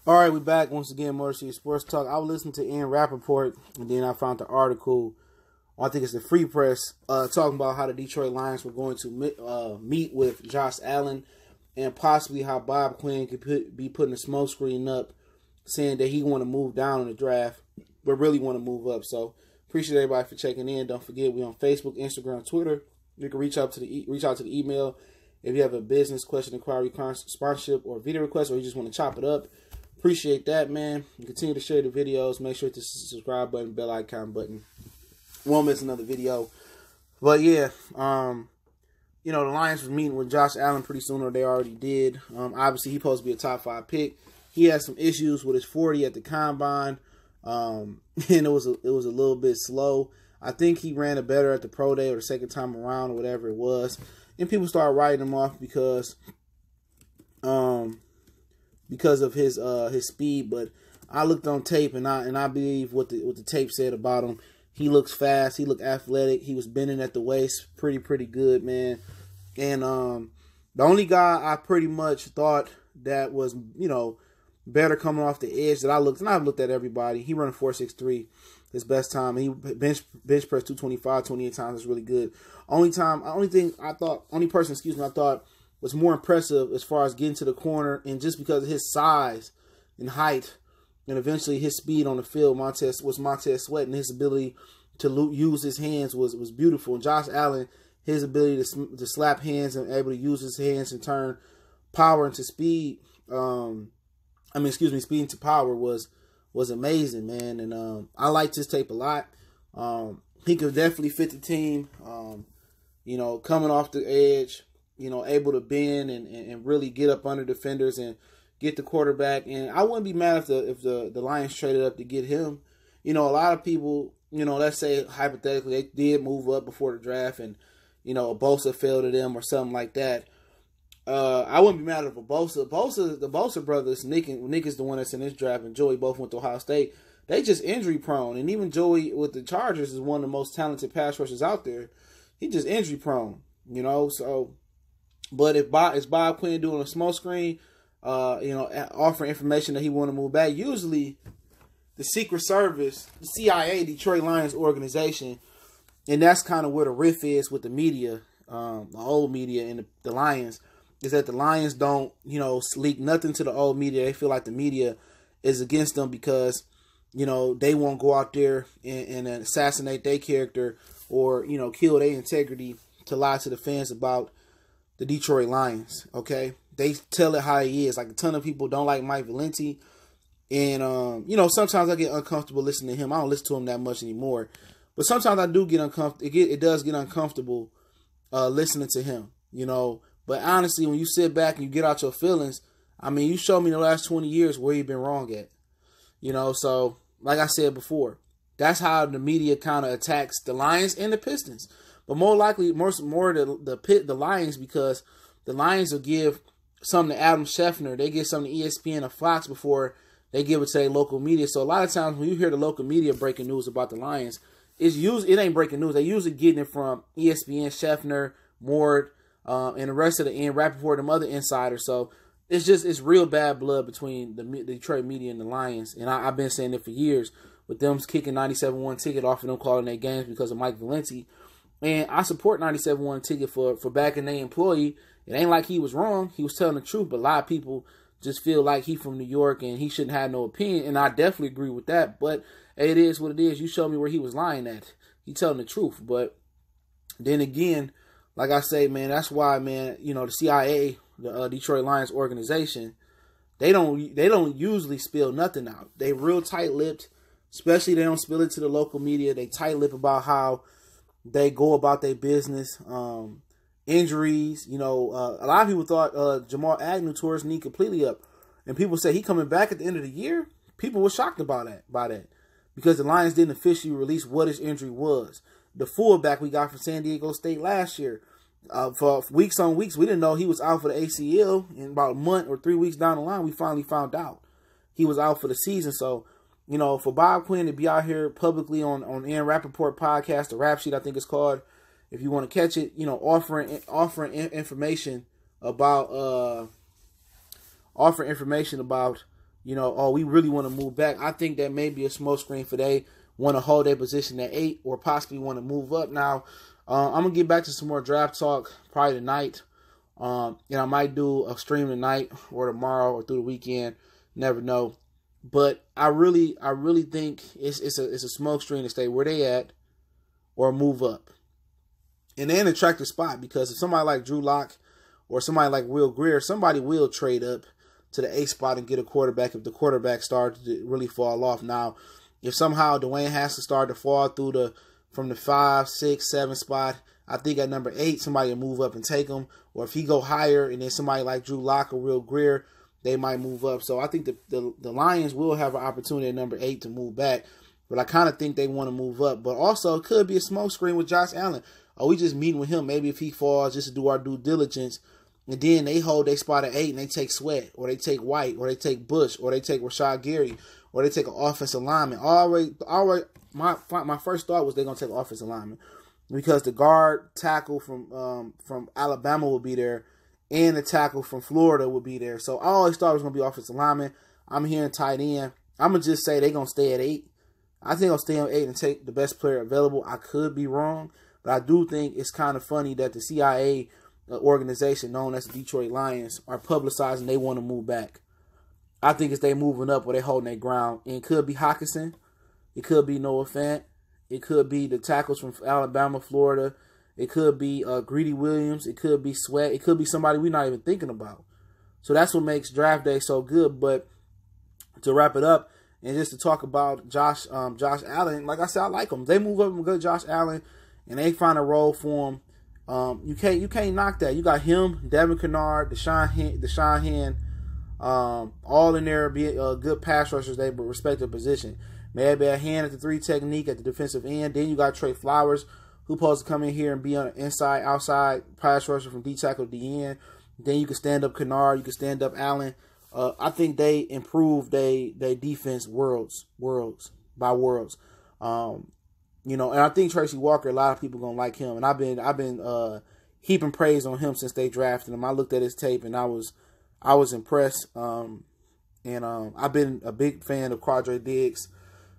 All right, we back once again, Motor City Sports Talk. I was listening to Ian Rappaport, and then I found the article, I think it's the Free Press, talking about how the Detroit Lions were going to meet with Josh Allen, and possibly how Bob Quinn could be putting a smoke screen up, saying that he want to move down in the draft, but really want to move up. So appreciate everybody for checking in. Don't forget, we on Facebook, Instagram, Twitter. You can reach out to the email if you have a business question, inquiry, sponsorship, or video request, or you just want to chop it up. Appreciate that, man. You continue to share the videos. Make sure to subscribe button, bell icon button. Won't miss another video. But yeah, the Lions was meeting with Josh Allen pretty soon, or they already did. Obviously, he's supposed to be a top 5 pick. He had some issues with his 40 at the combine, and it was a little bit slow. I think he ran it better at the pro day or the second time around or whatever it was, and people started writing him off because of his speed. But I looked on tape, and I believe what the tape said about him. He looks fast. He looked athletic. He was bending at the waist pretty good, man. And the only guy I pretty much thought that was, better coming off the edge that I looked, and I've looked at everybody. He run a 4.63, his best time. He bench press 225, 28 times. Is really good. Only person I thought was more impressive as far as getting to the corner, and just because of his size and height, and eventually his speed on the field, Montez Sweat, and his ability to use his hands was beautiful. And Josh Allen, his ability to slap hands and able to use his hands and turn power into speed. Speed into power was amazing, man. And I liked his tape a lot. He could definitely fit the team. Coming off the edge, able to bend and really get up under defenders and get the quarterback. And I wouldn't be mad if the Lions traded up to get him. A lot of people, let's say hypothetically they did move up before the draft and, Bosa fell to them or something like that. I wouldn't be mad if the Bosa brothers, Nick is the one that's in this draft, and Joey both went to Ohio State. They just injury prone, and even Joey with the Chargers is one of the most talented pass rushers out there. He just injury prone, So, but if Bob Quinn doing a smoke screen, offering information that he want to move back, usually the Secret Service, the CIA, Detroit Lions organization, and that's kind of where the riff is with the media, the old media and the Lions, is that the Lions don't, leak nothing to the old media. They feel like the media is against them because, they won't go out there and assassinate their character or, kill their integrity to lie to the fans about the Detroit Lions, okay? They tell it how it is. Like, a ton of people don't like Mike Valenti. And, sometimes I get uncomfortable listening to him. I don't listen to him that much anymore. But sometimes I do get uncomfortable. It does get uncomfortable listening to him, But honestly, when you sit back and you get out your feelings, you showed me the last 20 years where you've been wrong at. So, like I said before, that's how the media kind of attacks the Lions and the Pistons. But more likely, more the Lions, because the Lions will give something to Adam Schefter. They give something to ESPN or Fox before they give it to their local media. So a lot of times when you hear the local media breaking news about the Lions, it ain't breaking news. They usually getting it from ESPN, Schefter, Mort, and the rest of the Ian Rappaport and other insiders. So it's real bad blood between the Detroit media and the Lions. And I've been saying it for years, with them kicking 97-1 ticket off and them calling their games because of Mike Valenti. And I support 97-1 ticket for backing their employee. It ain't like he was wrong. He was telling the truth. But a lot of people just feel like he from New York and he shouldn't have no opinion. And I definitely agree with that. But it is what it is. You showed me where he was lying at. He telling the truth. But then again, like I say, man, that's why, man, the CIA, the Detroit Lions organization, they don't usually spill nothing out. They real tight-lipped, especially they don't spill it to the local media. They tight-lipped about how they go about their business. Injuries, a lot of people thought Jamal Agnew tore his knee completely up, and people say he coming back at the end of the year. People were shocked about that because the Lions didn't officially release what his injury was. The fullback we got from San Diego State last year, for weeks on weeks, we didn't know he was out for the ACL. And about a month or 3 weeks down the line, we finally found out he was out for the season. So, for Bob Quinn to be out here publicly on Ian Rappaport podcast, the Rap Sheet, I think it's called, if you want to catch it, offering information about you know, oh, we really want to move back. I think that may be a smoke screen for they want to hold their position at 8 or possibly want to move up. Now, I'm going to get back to some more draft talk probably tonight. And I might do a stream tonight or tomorrow or through the weekend. Never know. But I really think it's a smoke screen to stay where they at or move up. And they're in an attractive spot because if somebody like Drew Lock or somebody like Will Greer, somebody will trade up to the 8th spot and get a quarterback if the quarterback started to really fall off. Now, if somehow Dwayne Haskins started to fall from the 5, 6, 7 spot, I think at number 8, somebody will move up and take him. Or if he go higher and then somebody like Drew Lock or Will Greer, they might move up. So I think the Lions will have an opportunity at number 8 to move back. But I kind of think they want to move up. But also, it could be a smoke screen with Josh Allen. Are we just meeting with him? Maybe if he falls, just to do our due diligence. And then they hold their spot at 8 and they take Sweat, or they take White, or they take Bush, or they take Rashad Gary, or they take an offensive lineman. My first thought was they're going to take an offensive lineman because the guard tackle from Alabama will be there and the tackle from Florida will be there. So I always thought it was going to be offensive lineman. I'm hearing tight end. I'm going to just say they're going to stay at 8. I think I'll stay on 8 and take the best player available. I could be wrong, but I do think it's kind of funny that the CIA organization known as the Detroit Lions are publicizing they want to move back. I think it's they moving up or they holding their ground. And it could be Hockenson. It could be Noah Fant. It could be the tackles from Alabama, Florida. It could be Greedy Williams. It could be Sweat. It could be somebody we're not even thinking about. So that's what makes draft day so good. But to wrap it up and just to talk about Josh Allen, like I said, I like him. They move up and good Josh Allen and they find a role for him. You can't knock that. You got him, Devin Kennard, Deshaun Hand, all in there be good pass rushers. They respect their position. Maybe a hand at the 3 technique at the defensive end. Then you got Trey Flowers, who's supposed to come in here and be on an inside, outside pass rusher from D tackle to D end. Then you can stand up Kennard, you can stand up Allen. I think they improved they defense worlds. You know, and I think Tracy Walker, a lot of people gonna like him, and I've been heaping praise on him since they drafted him. I looked at his tape and I was impressed. I've been a big fan of Quadre Diggs.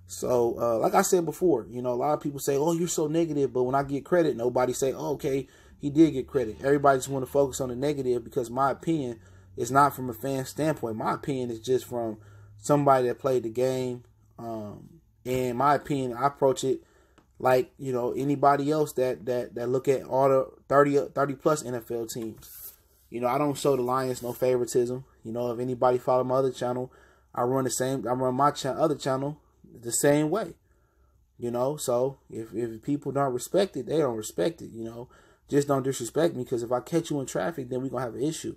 So, like I said before, you know, a lot of people say, "Oh, you're so negative," but when I get credit, nobody say, "Oh, okay, he did get credit." Everybody just want to focus on the negative because my opinion is not from a fan standpoint. My opinion is just from somebody that played the game. And my opinion, I approach it like, you know, anybody else that look at all the 30 plus NFL teams. You know, I don't show the Lions no favoritism. You know, if anybody follow my other channel, I run my other channel the same way. You know, so if people don't respect it, they don't respect it. You know, just don't disrespect me, because if I catch you in traffic, then we're gonna have an issue.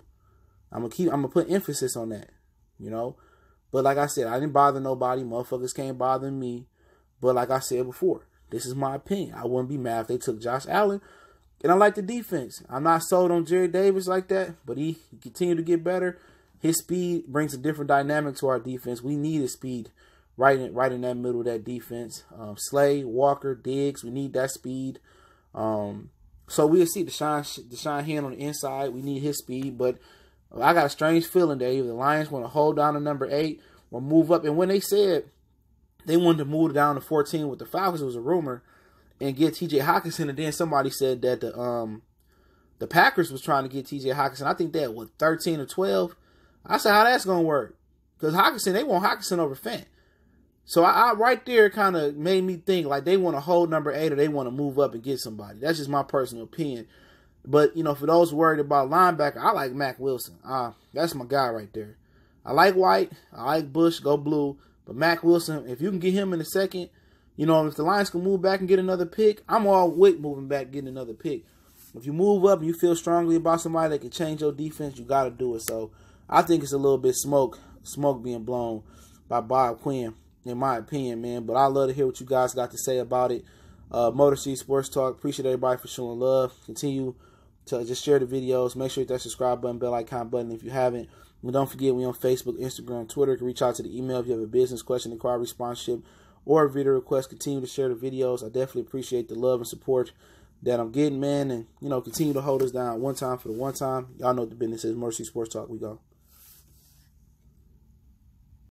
I'm gonna put emphasis on that. You know, but like I said, I didn't bother nobody. Motherfuckers can't bother me. But like I said before, this is my opinion. I wouldn't be mad if they took Josh Allen. And I like the defense. I'm not sold on Jerry Davis like that, but he continued to get better. His speed brings a different dynamic to our defense. We need his speed right in that middle of that defense. Slay, Walker, Diggs, we need that speed. So we'll see Deshaun Hand on the inside. We need his speed, but I got a strange feeling that either the Lions want to hold down to number 8 or move up. And when they said they wanted to move down to 14 with the Falcons, it was a rumor, and get T.J. Hockenson, and then somebody said that the Packers was trying to get T.J. Hockenson. I think that was 13 or 12. I said, how that's going to work? Because Hockenson, they want Hockenson over Fant. So I right there kind of made me think like they want to hold number 8 or they want to move up and get somebody. That's just my personal opinion. But, you know, for those worried about linebacker, I like Mack Wilson. That's my guy right there. I like White. I like Bush. Go blue. But Mack Wilson, if you can get him in the second, you know, if the Lions can move back and get another pick, I'm all with moving back, getting another pick. If you move up and you feel strongly about somebody that can change your defense, you got to do it. So I think it's a little bit smoke being blown by Bob Quinn, in my opinion, man. But I love to hear what you guys got to say about it. Motor City Sports Talk. Appreciate everybody for showing love. Continue to just share the videos. Make sure you hit that subscribe button, bell icon button if you haven't. And don't forget, we on Facebook, Instagram, Twitter. You can reach out to the email if you have a business question, inquiry, sponsorship, or a video request. Continue to share the videos. I definitely appreciate the love and support that I'm getting, man. And, you know, continue to hold us down one time for the one time. Y'all know what the business is. Motor City Sports Talk. We go.